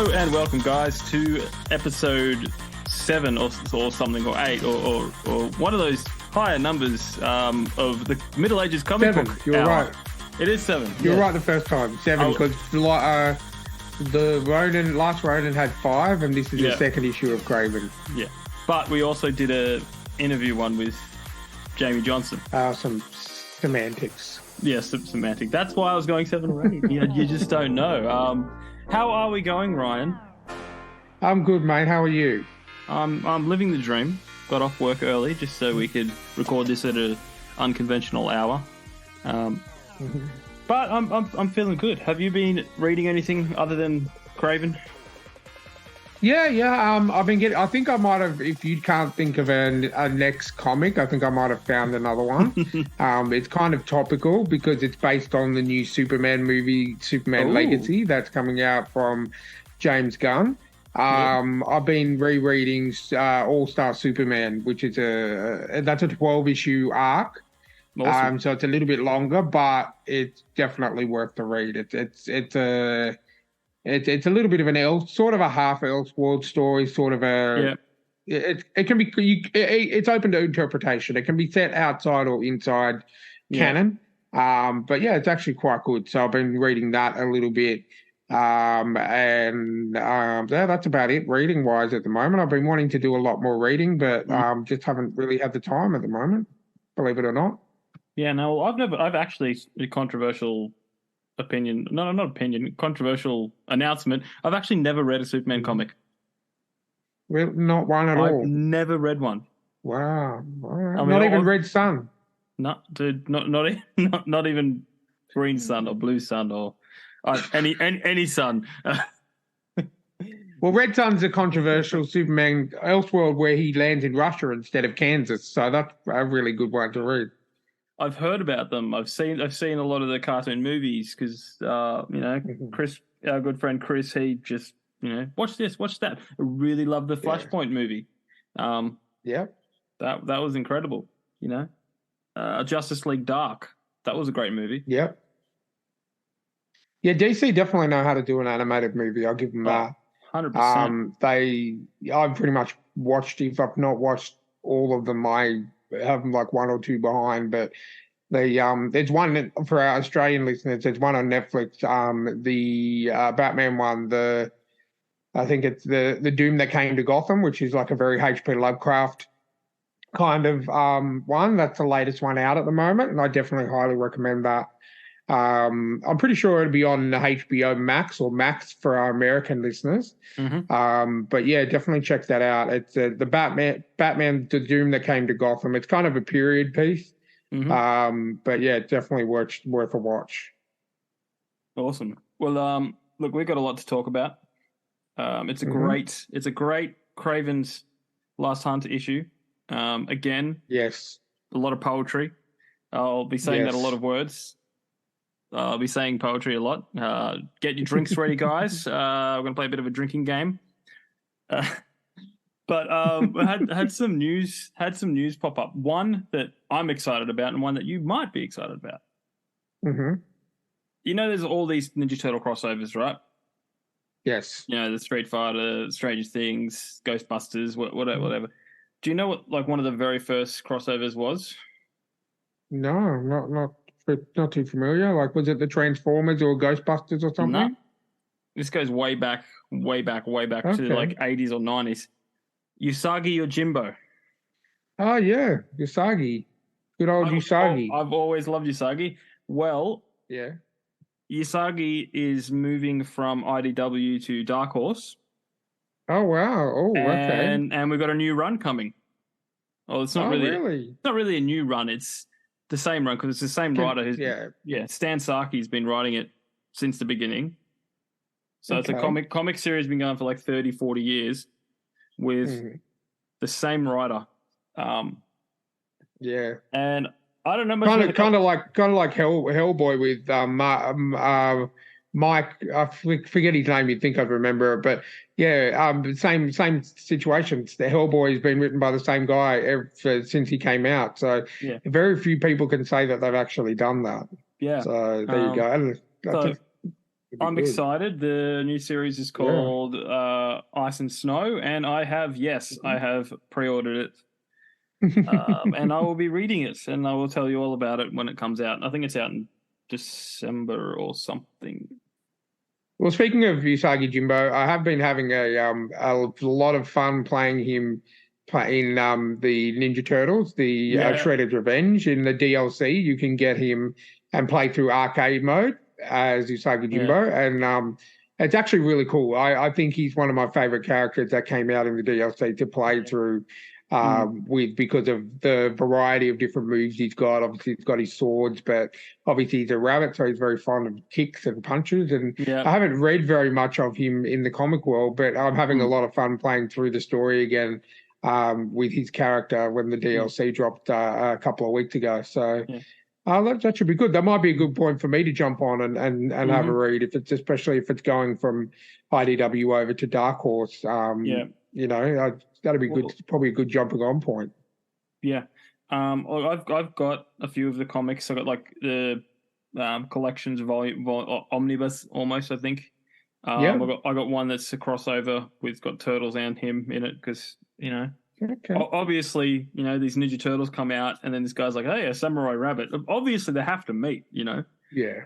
Hello and welcome, guys, to episode 7 or something, or 8, or one of those higher numbers of the Middle Ages comic 7, book you're hour. right. It is 7. You're yeah. right the first time. 7, because the last Ronin had 5, and this is the second issue of Kraven. Yeah. But we also did a interview one with Jamie Johnson. Some semantics. Yes, semantic. That's why I was going 7 or 8. You just don't know. How are we going, Ryan? I'm good, mate. How are you? I'm living the dream. Got off work early just so we could record this at an unconventional hour. But I'm feeling good. Have you been reading anything other than Kraven? Yeah. I've been getting. I think I might have. If you can't think of a next comic, I think I might have found another one. It's kind of topical because it's based on the new Superman movie, Superman Legacy, that's coming out from James Gunn. I've been rereading All Star Superman, which is that's a 12-issue arc. Awesome. So it's a little bit longer, but it's definitely worth the read. It's a little bit of an sort of a half Elseworld story, sort of a. Yeah. It can be. It's open to interpretation. It can be set outside or inside canon. But yeah, it's actually quite good. So I've been reading that a little bit. That's about it reading wise at the moment. I've been wanting to do a lot more reading, but just haven't really had the time at the moment, believe it or not. Yeah, no, I've actually a controversial opinion. No, not opinion, controversial announcement. I've actually never read a Superman comic. Well, not one at all. I've never read one. Wow. I mean, not even Red Sun. No, dude, not even Green Sun or Blue Sun or any sun. Well, Red Sun's a controversial Superman Elseworld where he lands in Russia instead of Kansas, so that's a really good one to read. I've heard about them. I've seen a lot of the cartoon movies because Chris, our good friend Chris, he just watch this, watch that. I really loved the Flashpoint movie. That was incredible. Justice League Dark, that was a great movie. Yep. Yeah, DC definitely know how to do an animated movie. I'll give them that. 100%. I've pretty much watched. If I've not watched all of them, I have like one or two behind. But there's one for our Australian listeners. There's one on Netflix. The Batman one. I think it's the Doom That Came to Gotham, which is like a very H.P. Lovecraft kind of one. That's the latest one out at the moment, and I definitely highly recommend that. I'm pretty sure it'll be on HBO Max or Max for our American listeners. But yeah, definitely check that out. It's the Batman, the Doom That Came to Gotham. It's kind of a period piece. But yeah, definitely worth a watch. Awesome. Well, look, we've got a lot to talk about. It's a great Kraven's Last Hunt issue. Again, yes, a lot of poetry. I'll be saying that a lot of words. I'll be saying poetry a lot. Get your drinks ready, guys. We're going to play a bit of a drinking game. But we had some news pop up. One that I'm excited about and one that you might be excited about. There's all these Ninja Turtle crossovers, right? Yes. The Street Fighter, Stranger Things, Ghostbusters, whatever. Do you know what like one of the very first crossovers was? No, not too familiar. Like, was it the Transformers or Ghostbusters or something? No. This goes way back to like 80s or 90s. Usagi Yojimbo. Oh, yeah. Usagi. Good old Usagi. I've always loved Usagi. Well, yeah. Usagi is moving from IDW to Dark Horse. Oh, wow. Oh, okay. And we've got a new run coming. Oh, it's not really? It's not really a new run. It's the same run because it's the same writer. Stan Saki's been writing it since the begining. So it's a comic series been going for like 30, 40 years with the same writer. And I don't know much kind of like Hellboy with Mike. I forget his name. You'd think I'd remember it, but same situation. The Hellboy has been written by the same guy since he came out. So very few people can say that they've actually done that. Yeah. So there you go. It'd be I'm good. excited. The new series is called Ice and Snow, and I have pre-ordered it. And I will be reading it, and I will tell you all about it when it comes out. I think it's out in December or something. Well, speaking of Usagi Jimbo, I have been having a lot of fun playing him in the Ninja Turtles, the Shredder's Revenge. In the DLC, you can get him and play through arcade mode as Usagi Jimbo, and it's actually really cool. I think he's one of my favorite characters that came out in the DLC to play through. With because of the variety of different moves he's got. Obviously, he's got his swords, but obviously he's a rabbit, so he's very fond of kicks and punches. And I haven't read very much of him in the comic world, but I'm having a lot of fun playing through the story again with his character when the DLC dropped a couple of weeks ago. So that should be good. That might be a good point for me to jump on and have a read, especially if it's going from IDW over to Dark Horse. You know, that'd be good. Probably a good jumping on point. Yeah. I've got a few of the comics. I got like the collections volume omnibus almost. I think. I got one that's a crossover with got Turtles and him in it because obviously these Ninja Turtles come out and then this guy's like, hey, a samurai rabbit. Obviously they have to meet.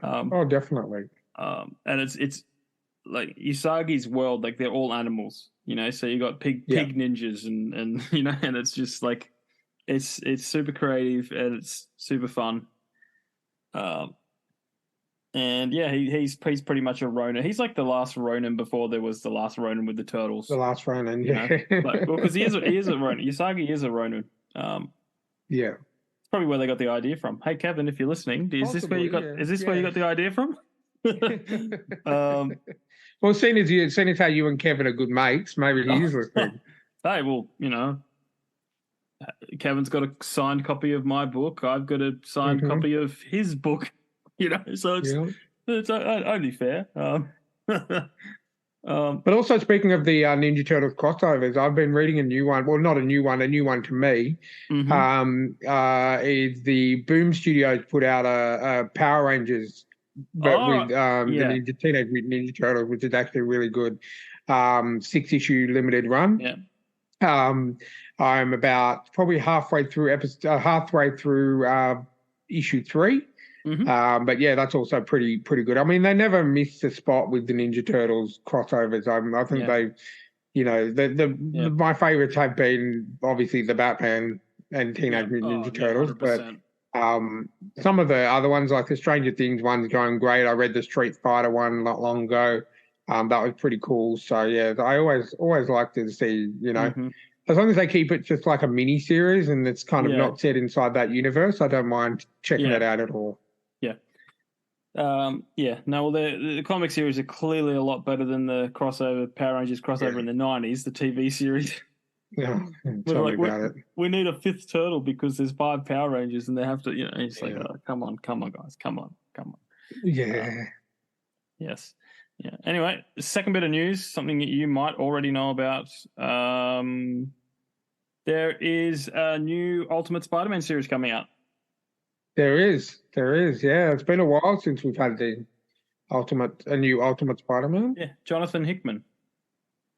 Oh, definitely. And it's like Usagi's world, like they're all animals. So you got pig ninjas and and it's just like it's super creative and it's super fun. And he's pretty much a Ronin. He's like the last Ronin before there was the last Ronin with the Turtles. The last Ronin, because he is a Ronin. Usagi is a Ronin. It's probably where they got the idea from. Hey Kevin, if you're listening, is this where you got the idea from? Well, seeing as how you and Kevin are good mates, maybe he is listening. Hey, well, Kevin's got a signed copy of my book. I've got a signed copy of his book. So it's only fair. But also speaking of the Ninja Turtles crossovers, I've been reading a new one. Well, not a new one to me. Is the Boom Studios put out a Power Rangers. But with the Teenage Mutant Ninja Turtles, which is actually really good, 6-issue limited run. I'm about probably halfway through issue 3. But that's also pretty good. I mean, they never missed a spot with the Ninja Turtles crossovers. I think they, my favorites have been obviously the Batman and Teenage Mutant Ninja Turtles, 100%. But some of the other ones, like the Stranger Things one's going great. I read the Street Fighter one not long ago. That was pretty cool. So I always like to see, as long as they keep it just like a mini series and it's kind of not set inside that universe, I don't mind checking it out at all. No, well, the comic series are clearly a lot better than the crossover Power Rangers crossover in the 90s, the TV series. Yeah, tell me about it. We need a 5th turtle because there's 5 Power Rangers and they have to, it's like, oh, come on, guys, come on. Yeah. Yes. Yeah. Anyway, the second bit of news, something that you might already know about. There is a new Ultimate Spider-Man series coming out. There is. Yeah, it's been a while since we've had a new Ultimate Spider-Man. Yeah, Jonathan Hickman.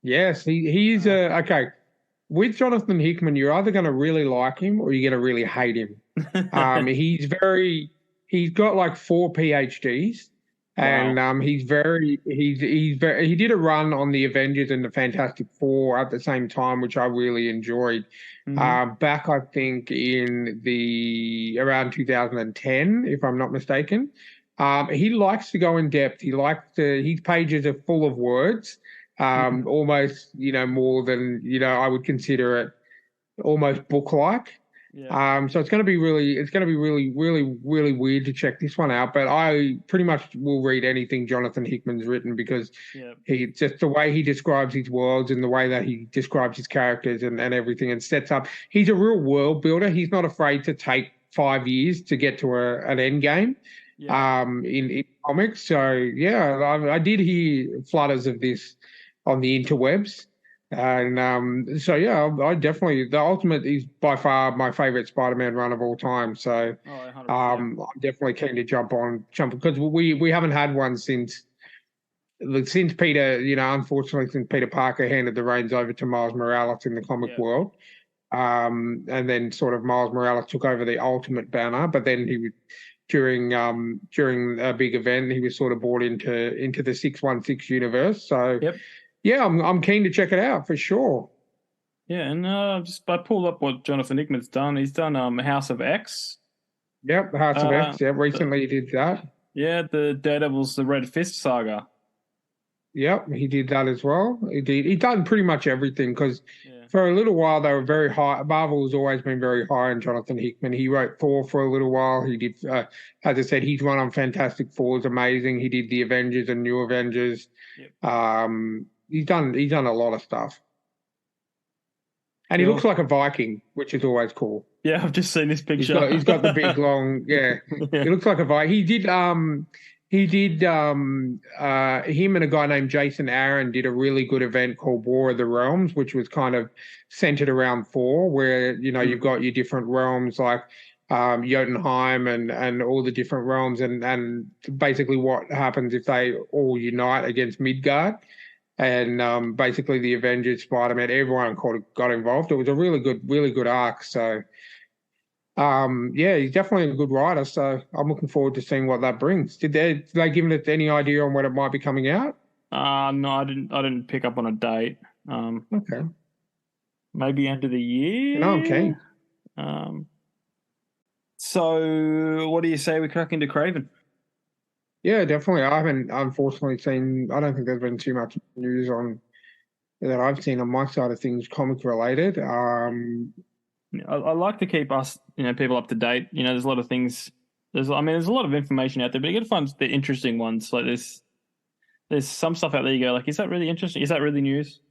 Yes, he's okay. With Jonathan Hickman, you're either going to really like him or you're going to really hate him. He's got like 4 PhDs, and he did a run on the Avengers and the Fantastic Four at the same time, which I really enjoyed. Back, I think, in around 2010, if I'm not mistaken. He likes to go in depth. His pages are full of words. Almost, more than, I would consider it almost book-like. So it's going to be really, really weird to check this one out. But I pretty much will read anything Jonathan Hickman's written because he just the way he describes his worlds and the way that he describes his characters and everything and sets up. He's a real world builder. He's not afraid to take 5 years to get to an end game. In comics. So I did hear flutters of this on the interwebs. And I definitely, the Ultimate is by far my favorite Spider-Man run of all time. So I'm definitely keen to jump because we haven't had one since since Peter, unfortunately, since Peter Parker handed the reins over to Miles Morales in the comic Yeah. world, and then sort of Miles Morales took over the Ultimate banner, but then during a big event, he was sort of brought into the 616 universe. So Yep. yeah, I'm keen to check it out for sure. Yeah, and I pulled up what Jonathan Hickman's done. He's done House of X. Yep, House of Uh, X. Yeah, recently he did that. yeah, the Daredevil's the Red Fist saga. Yep, he did that as well. He done pretty much everything because Yeah. for a little while they were very high. Marvel has always been very high on Jonathan Hickman. He wrote Thor for a little while. He did, as I said, he's run on Fantastic Four is amazing. He did the Avengers and New Avengers. Yep. He's done a lot of stuff, and he Cool. looks like a Viking, which is always cool. Yeah, I've just seen this picture. He's got the big long, yeah. Yeah. He looks like a Viking. Him and a guy named Jason Aaron did a really good event called War of the Realms, which was kind of centered around Thor, where you've got your different realms like Jotunheim and all the different realms, and basically what happens if they all unite against Midgard. And basically the Avengers, Spider-Man, everyone got involved. It was a really good arc. So yeah, he's definitely a good writer, so I'm looking forward to seeing what that brings. Did they give it any idea on when it might be coming out? No, I didn't pick up on a date. Okay. Maybe end of the year. No, I'm keen. So what do you say we crack into Kraven? Yeah, definitely. I haven't unfortunately seen. I don't think there's been too much news on that I've seen on my side of things, comic related. I like to keep us, people up to date. There's a lot of things. There's a lot of information out there, but you got to find the interesting ones. Like there's some stuff out there you go like, is that really interesting? Is that really news?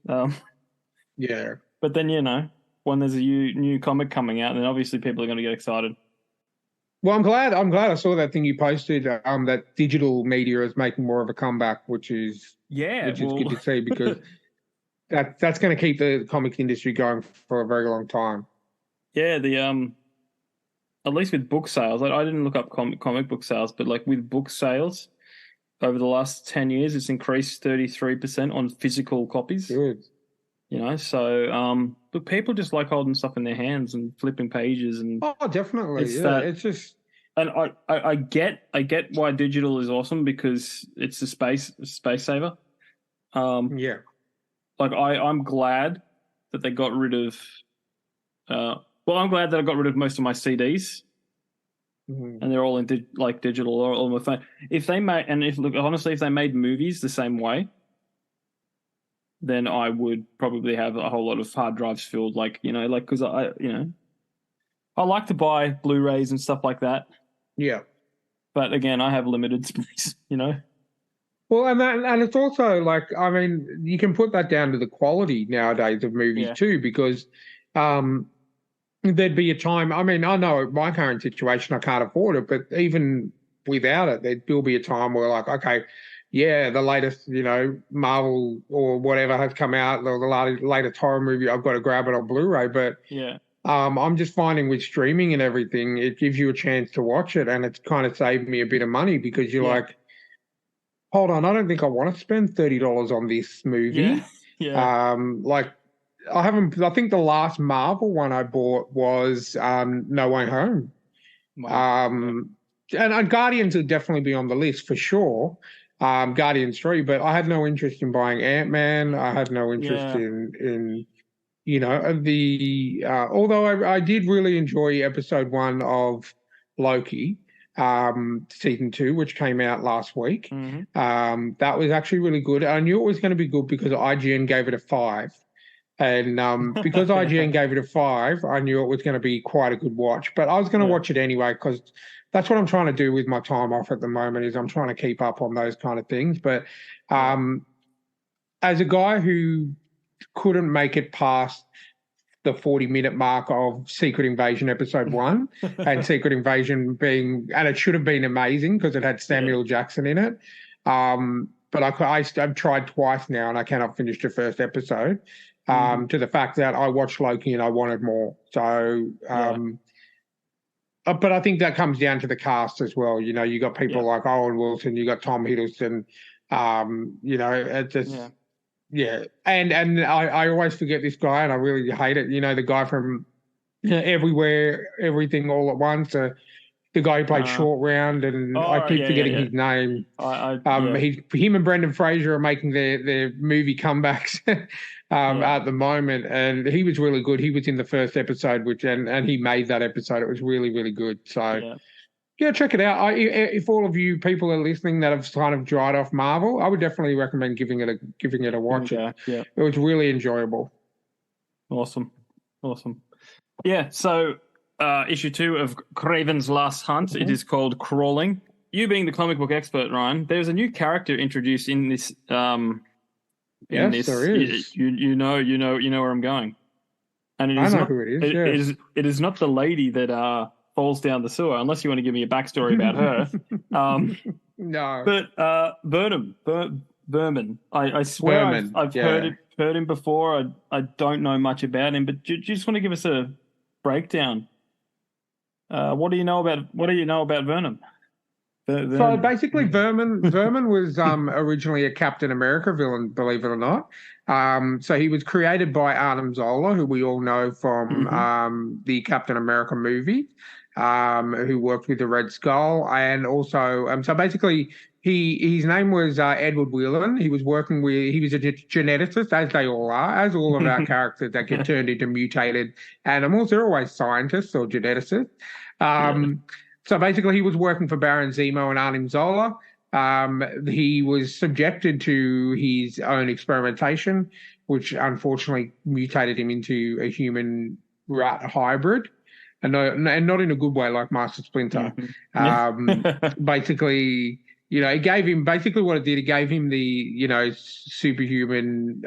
Yeah. But then when there's a new comic coming out, then obviously people are going to get excited. Well, I'm glad I saw that thing you posted. That digital media is making more of a comeback, which is good to see because that's going to keep the comics industry going for a very long time. Yeah, at least with book sales, I didn't look up comic book sales, but like with book sales over the last 10 years, it's increased 33% on physical copies. Good. So but people just like holding stuff in their hands and flipping pages and definitely. It's just, and I get why digital is awesome because it's a space saver. Yeah. Like I'm glad that they got rid of I'm glad that I got rid of most of my CDs, and they're all in digital or on my phone. If they if they made movies the same way, then I would probably have a whole lot of hard drives filled. Because I like to buy Blu-rays and stuff like that. Yeah, but again, I have limited space. Well, and it's also like, I mean, you can put that down to the quality nowadays of movies too, because there'd be a time. I mean, I know my current situation, I can't afford it, but even without it, there'd still be a time where, like, okay, yeah, the latest, Marvel or whatever has come out, or the latest horror movie, I've got to grab it on Blu-ray. But I'm just finding with streaming and everything, it gives you a chance to watch it, and it's kind of saved me a bit of money because you're like, hold on, I don't think I want to spend $30 on this movie. Like, I think the last Marvel one I bought was No Way Home. Wow. And Guardians would definitely be on the list for sure. Guardians 3, but I had no interest in buying Ant-Man. I had no interest in although I did really enjoy episode 1 of Loki, season 2, which came out last week. That was actually really good. I knew it was going to be good because IGN gave it a 5. And because IGN gave it a 5, I knew it was going to be quite a good watch. But I was going to watch it anyway because that's what I'm trying to do with my time off at the moment, is I'm trying to keep up on those kind of things. But as a guy who couldn't make it past the 40-minute mark of Secret Invasion episode 1, and Secret Invasion and it should have been amazing because it had Samuel Jackson in it. But I've tried twice now and I cannot finish the first episode. To the fact that I watched Loki and I wanted more. So, but I think that comes down to the cast as well. You got people like Owen Wilson, you got Tom Hiddleston, It just and I always forget this guy, and I really hate it. The guy from Everywhere, Everything, All at Once. The guy who played Short Round, and I keep forgetting his name. Him and Brendan Fraser are making their movie comebacks at the moment, and he was really good. He was in the first episode, and he made that episode. It was really, really good. So, check it out. If all of you people are listening that have kind of dried off Marvel, I would definitely recommend giving it a watch. Yeah. It was really enjoyable. Awesome. Yeah. So. Issue 2 of Kraven's Last Hunt. It is called Crawling. You being the comic book expert, Ryan, there's a new character introduced in this. There is. You know where I'm going. And I know who it is. It is not the lady that falls down the sewer, unless you want to give me a backstory about her. No. But Vermin. I swear I've heard him before. I don't know much about him, but do you just want to give us a breakdown? What do you know about Vermin? So basically, Vermin was originally a Captain America villain, believe it or not. So he was created by Adam Zola, who we all know from the Captain America movie, who worked with the Red Skull, and also so basically his name was Edward Whelan. He was a geneticist, as they all are, as all of our characters that get turned into mutated animals. They're always scientists or geneticists. So basically, he was working for Baron Zemo and Arnim Zola. He was subjected to his own experimentation, which unfortunately mutated him into a human rat hybrid, and not in a good way like Master Splinter. Basically, it gave him what it did. It gave him the superhuman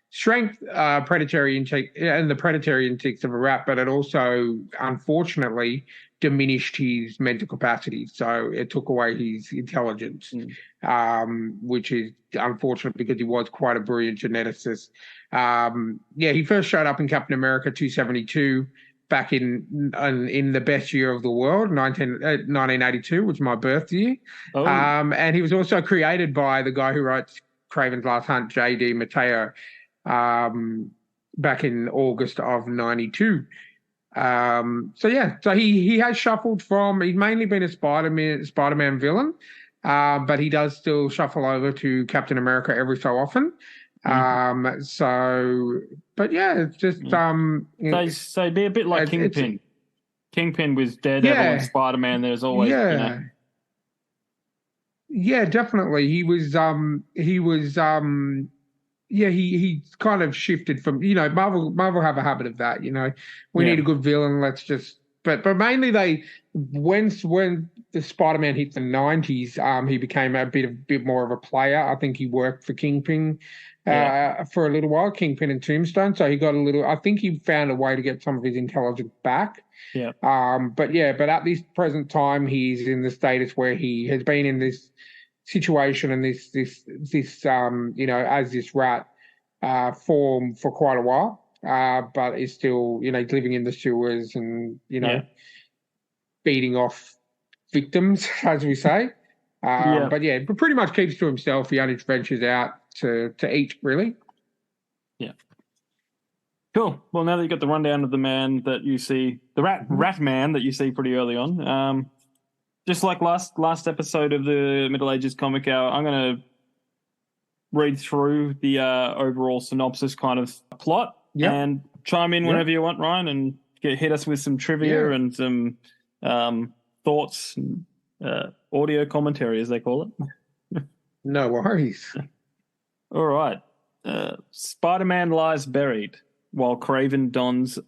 strength, predatory instinct, and the predatory instincts of a rat, but it also unfortunately diminished his mental capacity. So it took away his intelligence, which is unfortunate because he was quite a brilliant geneticist. He first showed up in Captain America 272 back in the best year of the world, 1982, which was my birth year. And he was also created by the guy who wrote Kraven's Last Hunt, J.D. Matteo, back in August of 92. So he has shuffled from, he's mainly been a Spider-Man villain, but he does still shuffle over to Captain America every so often. It's just so be a bit like Kingpin. Kingpin was Daredevil and Spider-Man. There's always definitely. He kind of shifted from, Marvel have a habit of that, we need a good villain, let's just, but mainly when the Spider-Man hit the 90s, he became a bit more of a player. I think he worked for Kingpin for a little while, Kingpin and Tombstone, so I think he found a way to get some of his intelligence back. But at this present time, he's in the status where he has been in this situation and this as this rat form for quite a while, but is still living in the sewers and beating off victims, as we say. But pretty much keeps to himself. He only ventures out to eat, really. Cool. Well, now that you got the rundown of the man that you see, the rat man that you see pretty early on, just like last episode of the Middle Ages Comic Hour, I'm going to read through the overall synopsis kind of plot and chime in whenever you want, Ryan, and hit us with some trivia and some thoughts and audio commentary, as they call it. No worries. All right. Spider-Man lies buried while Kraven dons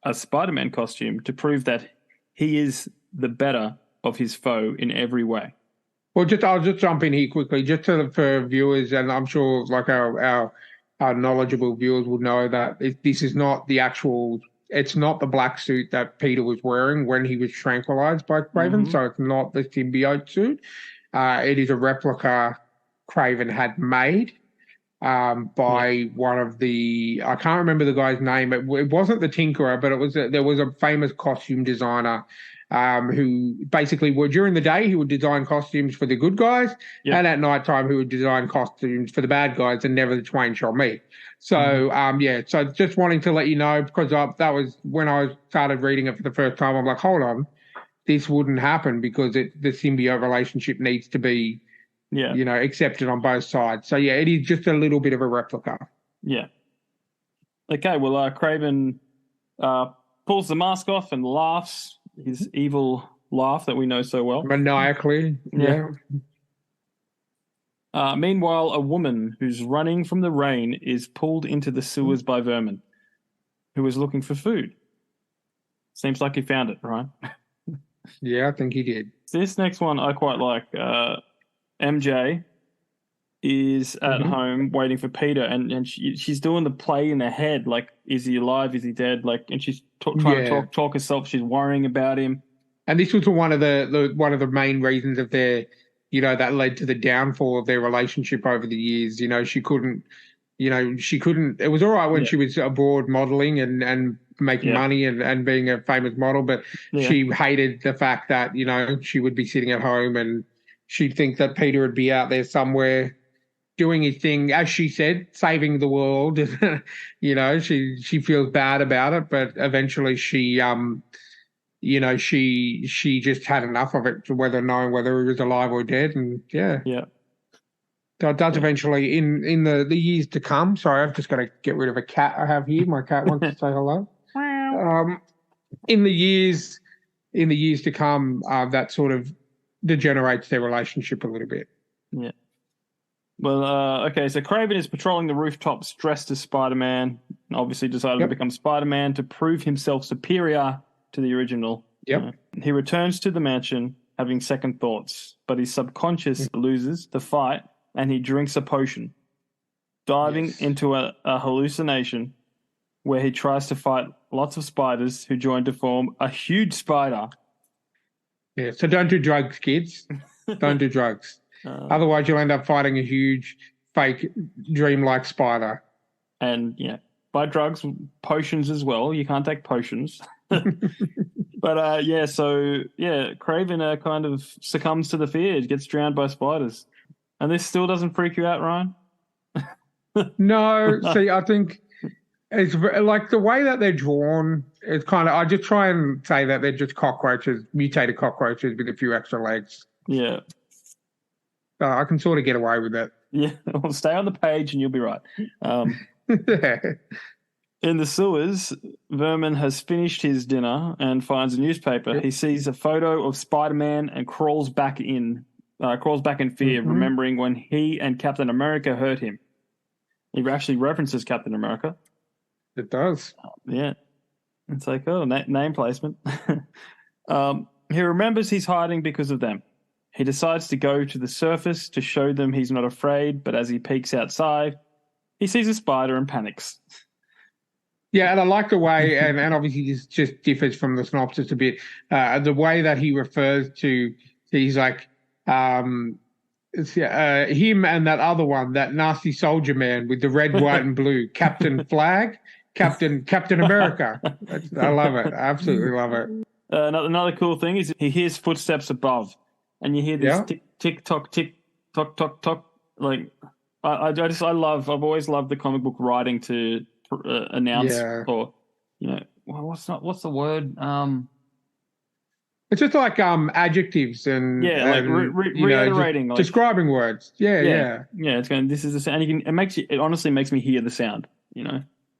a Spider-Man costume to prove that he is the better of his foe in every way. Well, I'll just jump in here quickly, just for viewers, and I'm sure like our knowledgeable viewers will know that this is not the actual. It's not the black suit that Peter was wearing when he was tranquilized by Kraven, so it's not the symbiote suit. It is a replica Kraven had made by one of the, I can't remember the guy's name. It wasn't the Tinkerer, but there was a famous costume designer who basically were during the day he would design costumes for the good guys, Yep. and at night time he would design costumes for the bad guys, and never the twain shall meet. So so just wanting to let you know, because that was when I started reading it for the first time. I'm like, hold on, this wouldn't happen because the symbiote relationship needs to be, accepted on both sides. So yeah, it is just a little bit of a replica. Yeah. Okay, well, Kraven pulls the mask off and laughs, his evil laugh that we know so well. Maniacally, yeah. Meanwhile, a woman who's running from the rain is pulled into the sewers by vermin, who is looking for food. Seems like he found it, right? Yeah, I think he did. This next one I quite like. MJ is at home waiting for Peter, and she's doing the play in her head, like, is he alive? Is he dead? Like, and she's trying to talk herself. She's worrying about him. And this was one of the main reasons of their, that led to the downfall of their relationship over the years. She couldn't. It was all right when she was abroad modeling and making money and being a famous model, but she hated the fact that, she would be sitting at home and she'd think that Peter would be out there somewhere doing his thing, as she said, saving the world. She feels bad about it, but eventually she just had enough of it, knowing whether he was alive or dead. And so it does eventually in the years to come. Sorry, I've just got to get rid of a cat I have here. My cat wants to say hello. In the years to come, that sort of degenerates their relationship a little bit. Yeah. Well, okay, so Kraven is patrolling the rooftops dressed as Spider-Man, and obviously decided to become Spider-Man to prove himself superior to the original. He returns to the mansion having second thoughts, but his subconscious loses the fight, and he drinks a potion, diving into a hallucination where he tries to fight lots of spiders who join to form a huge spider. Yeah, so don't do drugs, kids. Don't do drugs. Otherwise, you'll end up fighting a huge, fake, dreamlike spider. And, by drugs, potions as well. You can't take potions. But, Kraven kind of succumbs to the fear, gets drowned by spiders. And this still doesn't freak you out, Ryan? No, see, I think it's like the way that they're drawn. It's kind of, I just try and say that they're just cockroaches, mutated cockroaches with a few extra legs. Yeah. I can sort of get away with that. Yeah, well, stay on the page and you'll be right. In the sewers, Vermin has finished his dinner and finds a newspaper. He sees a photo of Spider-Man and crawls back in fear, remembering when he and Captain America hurt him. He actually references Captain America. It does. Yeah. It's like, name placement. He remembers he's hiding because of them. He decides to go to the surface to show them he's not afraid, but as he peeks outside, he sees a spider and panics. Yeah, and I like the way, and obviously this just differs from the synopsis a bit, the way that he refers to, he's like, him and that other one, that nasty soldier man with the red, white, and blue, Captain Flag, Captain America. I love it. I absolutely love it. Another cool thing is he hears footsteps above, and you hear this tick tock, tock. Like I've always loved the comic book writing to announce or what's the word? It's just like adjectives and reiterating, like, describing words. Yeah. It's going. This is the sound. It honestly makes me hear the sound.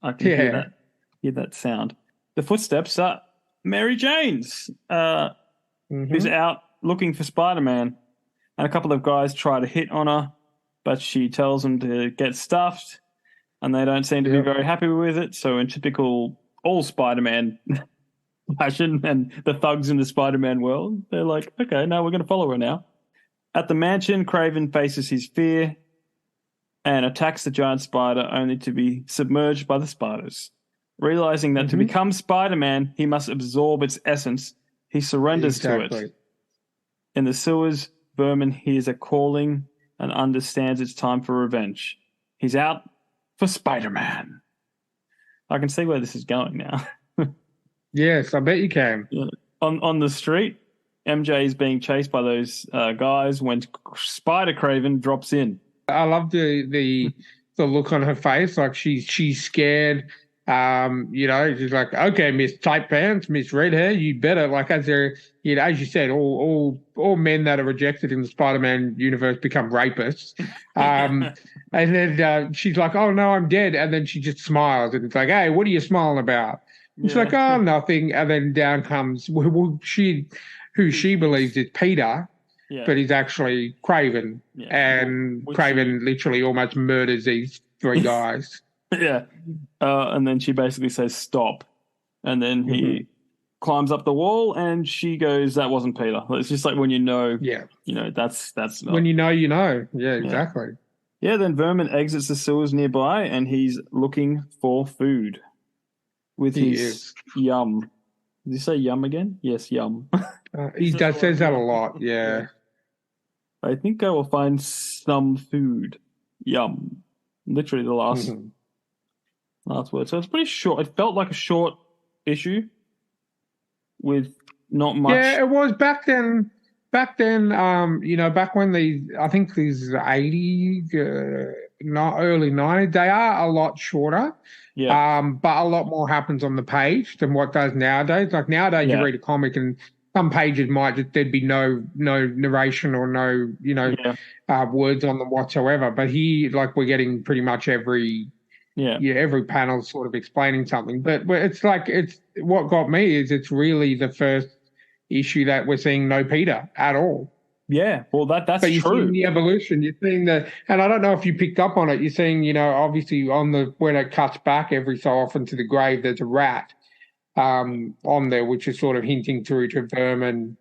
I can hear that sound. The footsteps are Mary Jane's, who's out looking for Spider-Man, and a couple of guys try to hit on her, but she tells them to get stuffed, and they don't seem to be very happy with it. So in typical all Spider-Man fashion and the thugs in the Spider-Man world, they're like, okay, now we're going to follow her now. At the mansion, Kraven faces his fear and attacks the giant spider, only to be submerged by the spiders. Realizing that to become Spider-Man, he must absorb its essence, he surrenders to it. In the sewers, Vermin hears a calling and understands it's time for revenge. He's out for Spider-Man. I can see where this is going now. Yes, I bet you can. Yeah. on the street, MJ is being chased by those guys when Spider Kraven drops in. I love the look on her face, like she's scared. She's like, okay, Miss Tight Pants, Miss Red Hair, you better, like, as you said, all men that are rejected in the Spider-Man universe become rapists. And then she's like, oh no, I'm dead, and then she just smiles, and it's like, hey, what are you smiling about? And she's like, oh, nothing, and then down comes who she believes is Peter. Yeah. But he's actually Kraven, and Kraven literally almost murders these three guys. Yeah, and then she basically says stop, and then he climbs up the wall, and she goes, "That wasn't Peter." It's just like when that's not... when you know, you know. Yeah, exactly. Yeah, then Vermin exits the sewers nearby, and he's looking for food with his yum. Did you say yum again? Yes, yum. He says that a lot. Yeah. I think I will find some food. Yum. Literally the last word. So it's pretty short. It felt like a short issue with not much. Yeah, it was back then. Back then, back when I think these 80s, not early 90s, they are a lot shorter. Yeah. But a lot more happens on the page than what does nowadays. Like nowadays, you read a comic and some pages there'd be no narration or no words on them whatsoever. But here, like, we're getting pretty much every panel sort of explaining something. But it's what got me is it's really the first issue that we're seeing no Peter at all. Yeah, well, that's but you're true. Seeing the evolution, you're seeing and I don't know if you picked up on it. You're seeing, obviously when it cuts back every so often to the grave, there's a rat on there, which is sort of hinting through to Vermin,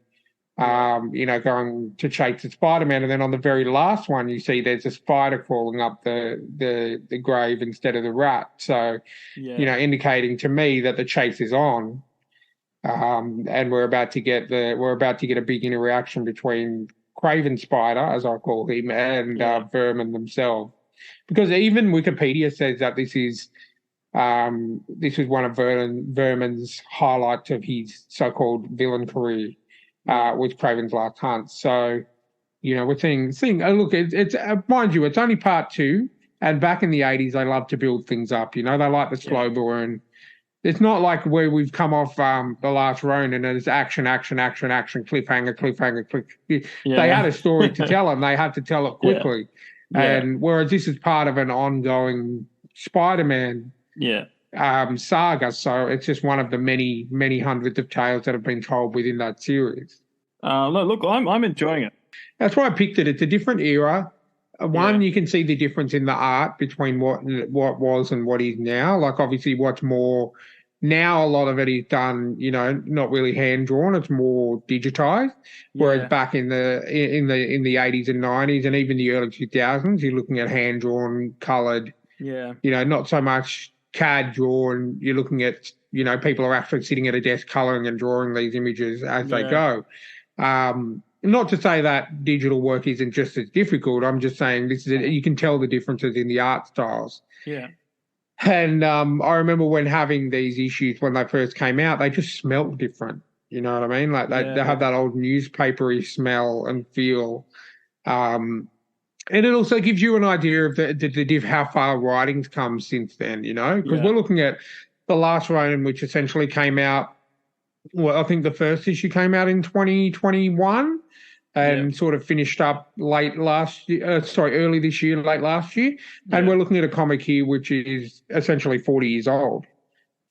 going to chase the Spider-Man, and then on the very last one, you see there's a spider crawling up the grave instead of the rat. So, indicating to me that the chase is on. And we're about to get a big interaction between Kraven Spider, as I call him, and Vermin themselves, because even Wikipedia says that this is one of Vermin's highlights of his so-called villain career, with Kraven's Last Hunt. So, we're seeing. Look, it's mind you, it's only part 2, and back in the 80s, they love to build things up. They like the slow burn. It's not like where we've come off The Last Ronin and it's action, cliffhanger. They had a story to tell and they had to tell it quickly. And whereas this is part of an ongoing Spider-Man saga, so it's just one of the many, many hundreds of tales that have been told within that series. Look, I'm enjoying it. That's why I picked it. It's a different era. One, you can see the difference in the art between what was and what is now. Like, obviously, what's more now, a lot of it is done, not really hand drawn. It's more digitized. Whereas back in the 80s and 90s and even the early 2000s, you're looking at hand drawn, colored. Yeah. Not so much CAD drawn. You're looking at people are actually sitting at a desk coloring and drawing these images as they go. Not to say that digital work isn't just as difficult. I'm just saying you can tell the differences in the art styles. Yeah. And I remember when having these issues when they first came out, they just smelled different. You know what I mean? Like they have that old newspapery smell and feel. And it also gives you an idea of how far writing's come since then, because we're looking at The Last Ronin, which essentially came out. Well, I think the first issue came out in 2021 and sort of finished up early this year, late last year. And we're looking at a comic here which is essentially 40 years old,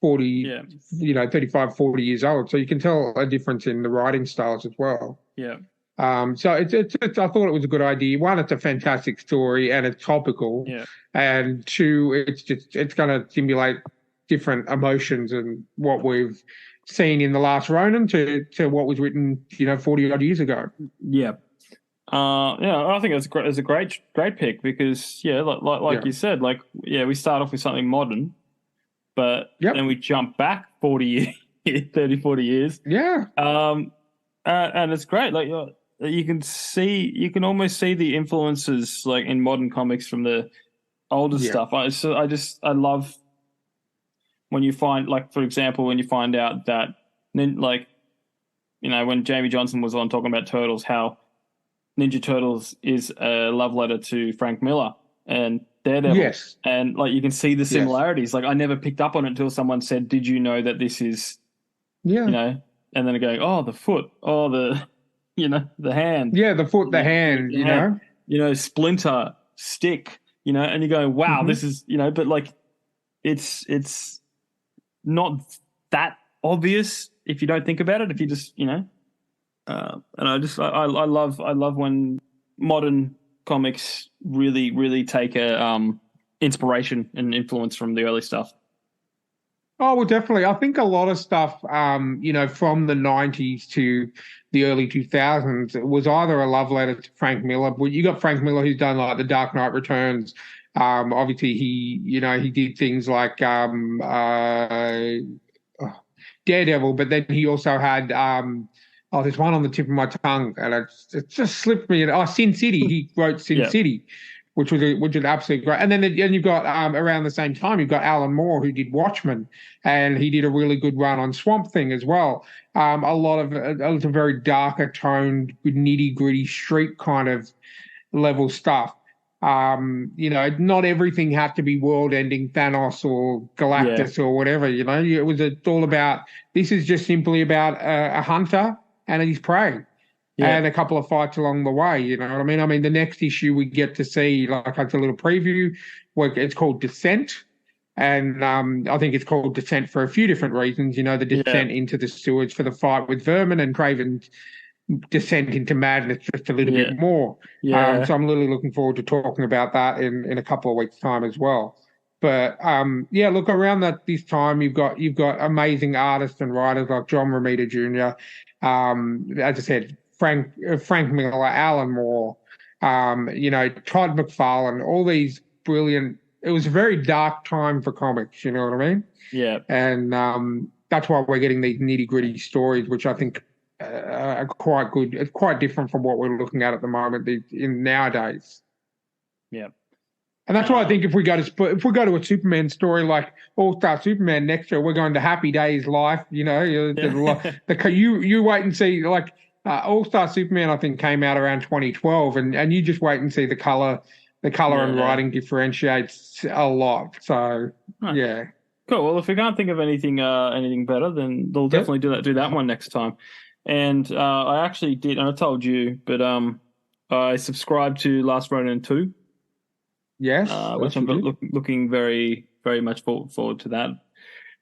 35, 40 years old. So you can tell a difference in the writing styles as well. Yeah. So it's I thought it was a good idea. One, it's a fantastic story and it's topical. Yeah. And two, it's going to stimulate different emotions and what we've seen in The Last Ronin to what was written 40 odd years ago. I think it's a great pick because like you said, we start off with something modern, but then we jump back 40 years 30 40 years and it's great. Like you can almost see the influences like in modern comics from the older stuff. I love when you find, like, for example, when you find out that, like, when Jamie Johnson was on talking about Turtles, how Ninja Turtles is a love letter to Frank Miller and Daredevil. Yes. And like you can see the similarities. Yes. Like I never picked up on it until someone said, "Did you know that this is?" And then going, "Oh, the foot. Oh, the the hand. Yeah, the foot, the hand. Splinter, stick. And you're going, "Wow, this is But like, it's not that obvious if you don't think about it. If you just and I love when modern comics really take a inspiration and influence from the early stuff. Oh, well, definitely. I think a lot of stuff, from the 90s to the early 2000s, it was either a love letter to Frank Miller. Well, you got Frank Miller, who's done like The Dark Knight Returns. Obviously, he did things like Daredevil, but then he also had there's one on the tip of my tongue, and it just slipped me. Sin City. He wrote Sin City, which was absolutely great. And then you've got around the same time you've got Alan Moore, who did Watchmen, and he did a really good run on Swamp Thing as well. A lot of it was a very darker toned, nitty gritty street kind of level stuff. Not everything had to be world-ending Thanos or Galactus or whatever. It's all about. This is just simply about a hunter and his prey. And a couple of fights along the way, you know what I mean? I mean, the next issue we get to see, like it's a little preview, it's called Descent. And I think it's called Descent for a few different reasons. The descent into the sewers for the fight with Vermin, and Kraven's descent into madness just a little bit more. So I'm really looking forward to talking about that in a couple of weeks' time as well. But look, around this time you've got amazing artists and writers like John Romita Jr. As I said, Frank Miller, Alan Moore, Todd McFarlane, all these brilliant. It was a very dark time for comics, you know what I mean? Yeah. And that's why we're getting these nitty gritty stories, which I think are quite good. It's quite different from what we're looking at the moment in nowadays. Yeah. And that's why I think if we go to a Superman story like All-Star Superman next year, we're going to Happy Days Life. You wait and see. Like All-Star Superman, I think came out around 2012, and you just wait and see the color and writing differentiates a lot. So yeah, cool. Well, if we can't think of anything better, then they'll definitely do that one next time. And I actually did, and I told you, but I subscribed to Last Ronin 2. Yes, which I'm looking very, very much forward to that.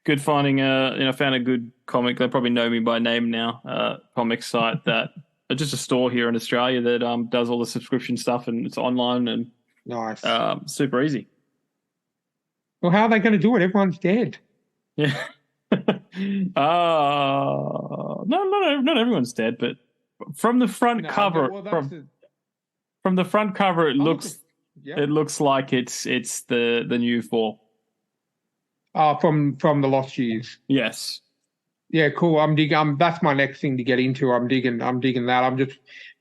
Good finding found a good comic. They probably know me by name now. Comic site that just a store here in Australia that does all the subscription stuff, and it's online and nice, super easy. Well, how are they going to do it? Everyone's dead. Yeah. No, not everyone's dead, but from the front cover, from the front cover, it looks. Yep. It looks like it's the new 4. From the Lost Years. Yes. Yeah, cool. I'm digging. That's my next thing to get into. I'm digging that.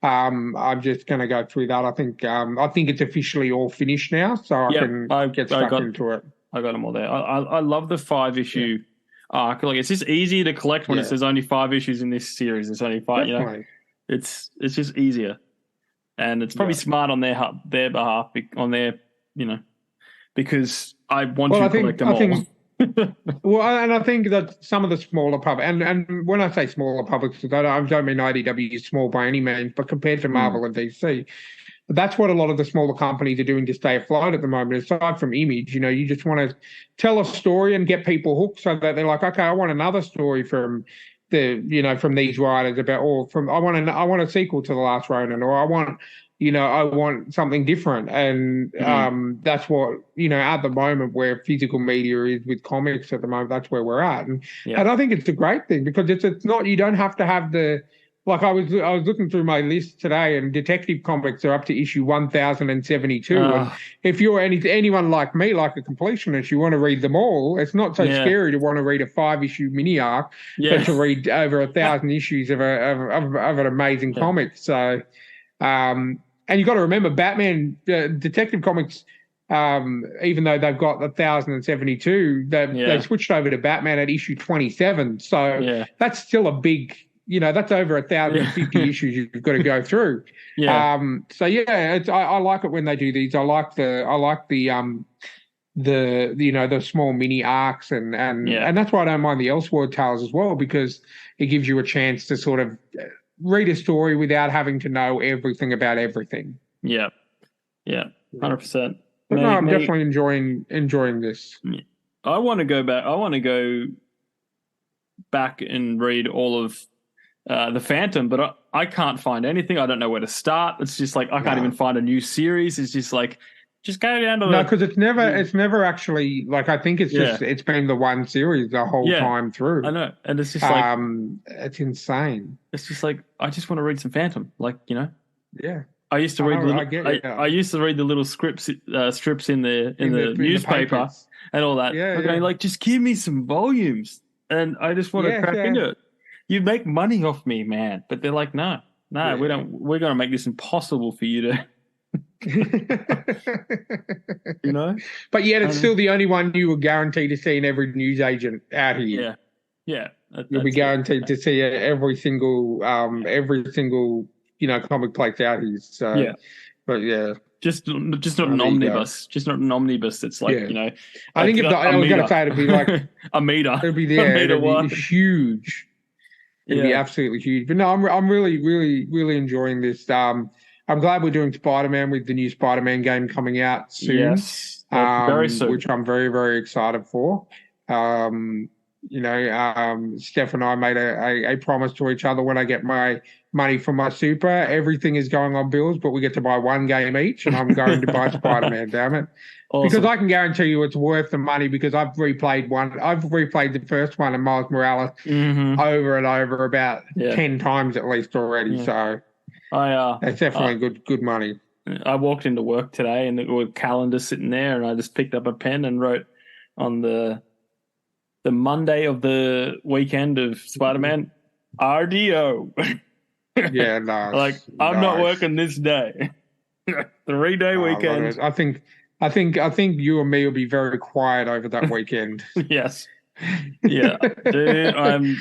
I'm just going to go through that. I think it's officially all finished now, so I can get stuck into it. I got them all there. I love the 5-issue arc. Like it's just easier to collect when it says only 5 issues in this series. It's only 5. Definitely. It's just easier. And it's probably smart on their behalf, because I want to collect them all. Well, and I think that some of the smaller publics, and when I say smaller publics, I don't mean IDW is small by any means, but compared to Marvel and DC, that's what a lot of the smaller companies are doing to stay afloat at the moment. Aside from Image, you just want to tell a story and get people hooked so that they're like, okay, I want another story from from these writers I want a sequel to The Last Ronin, or I want something different. And that's what, at the moment where physical media is with comics at the moment, that's where we're at. And I think it's a great thing because it's not, you don't have to have like I was looking through my list today, and Detective Comics are up to issue 1072. And if you're anyone like me, like a completionist, you want to read them all. It's not so scary to want to read a 5-issue mini arc, but to read over 1,000 issues of an amazing comic. So, and you got to remember, Batman, Detective Comics, even though they've got 1072, they switched over to Batman at issue 27. So that's still a big. that's over 1,050 issues you've got to go through. Yeah. So yeah, I like it when they do these. I like the small mini arcs and that's why I don't mind the Elseworld tales as well, because it gives you a chance to sort of read a story without having to know everything about everything. Yeah. 100%. But no, I'm definitely enjoying this. I want to go back. I want to go back and read all of the Phantom, but I can't find anything. I don't know where to start. It's just like I can't even find a new series. It's just like just go down to no, because it's never actually like I think it's just it's been the one series the whole time through. I know, and it's just like it's insane. It's just like I just want to read some Phantom, like Yeah. I used to read I used to read the little strips in the newspaper and all that. Like just give me some volumes, and I just want to crack into it. You make money off me, man. But they're like, no, we don't. We're going to make this impossible for you to. But yet it's still the only one you were guaranteed to see in every newsagent out here. Yeah. You'll be guaranteed to see every single comic place out here. So but just not an omnibus, just not an omnibus. That's like I think I was going to say it'd be like a meter. It'd be it'd be huge. It'd be absolutely huge. But no, I'm really, really, really enjoying this. I'm glad we're doing Spider-Man with the new Spider-Man game coming out soon. Yes, very soon. Which I'm very, very excited for. Steph and I made a promise to each other when I get my money from my super. Everything is going on bills, but we get to buy one game each, and I'm going to buy Spider-Man, damn it. Awesome. Because I can guarantee you it's worth the money because I've replayed the first one and Miles Morales over and over about 10 times at least already. Yeah. So it's definitely good money. I walked into work today and there were calendars sitting there, and I just picked up a pen and wrote on the Monday of the weekend of Spider-Man, RDO. Yeah, no. Like I'm not working this day. 3-day weekend. I think you and me will be very quiet over that weekend. Yes. Yeah. Dude, I'm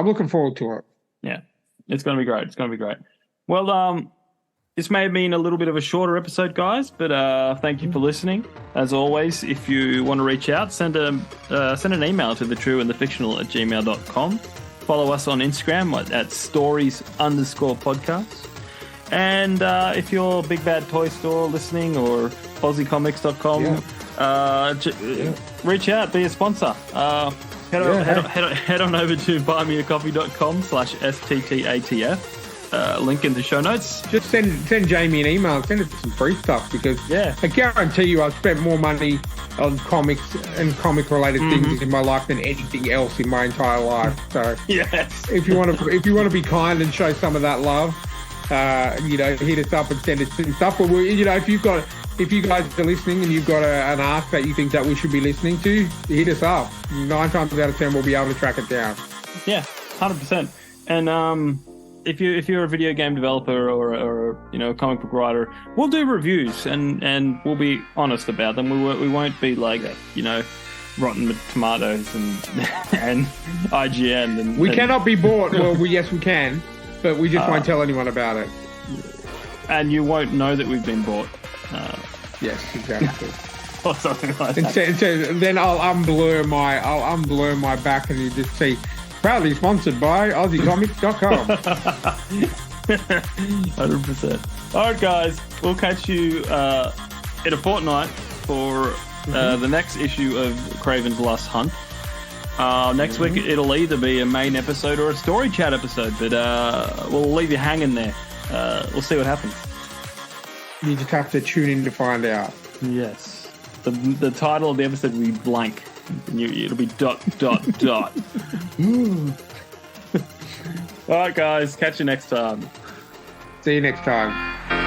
looking forward to it. Yeah. It's gonna be great. Well, this may have been a little bit of a shorter episode, guys, but thank you for listening. As always, if you want to reach out, send an email to thetrueandthefictional@gmail.com. Follow us on Instagram at stories_podcast. And if you're Big Bad Toy Store listening or AussieComics.com, reach out, be a sponsor. Head on over to buymeacoffee.com/STTATF. Link in the show notes. Just send Jamie an email and send us some free stuff because I guarantee you I've spent more money on comics and comic related things in my life than anything else in my entire life. So if you want to be kind and show some of that love, hit us up and send us some stuff. But if you guys are listening and you've got an arc that you think that we should be listening to, hit us up. 9 times out of 10 we'll be able to track it down. Yeah, 100%. And if you're a video game developer or a comic book writer, we'll do reviews and we'll be honest about them. We won't be like Rotten Tomatoes and IGN. And we cannot be bought. Well, yes, we can, but we just won't tell anyone about it. And you won't know that we've been bought. Yes, exactly. Or something like that. And then I'll unblur my back, and you just see. Proudly sponsored by AussieComics.com. 100%. All right, guys. We'll catch you in a fortnight for the next issue of Kraven's Last Hunt. Next week, it'll either be a main episode or a story chat episode, but we'll leave you hanging there. We'll see what happens. You just have to tune in to find out. Yes. The title of the episode will be blank. It'll be ... All right, guys. Catch you next time. See you next time.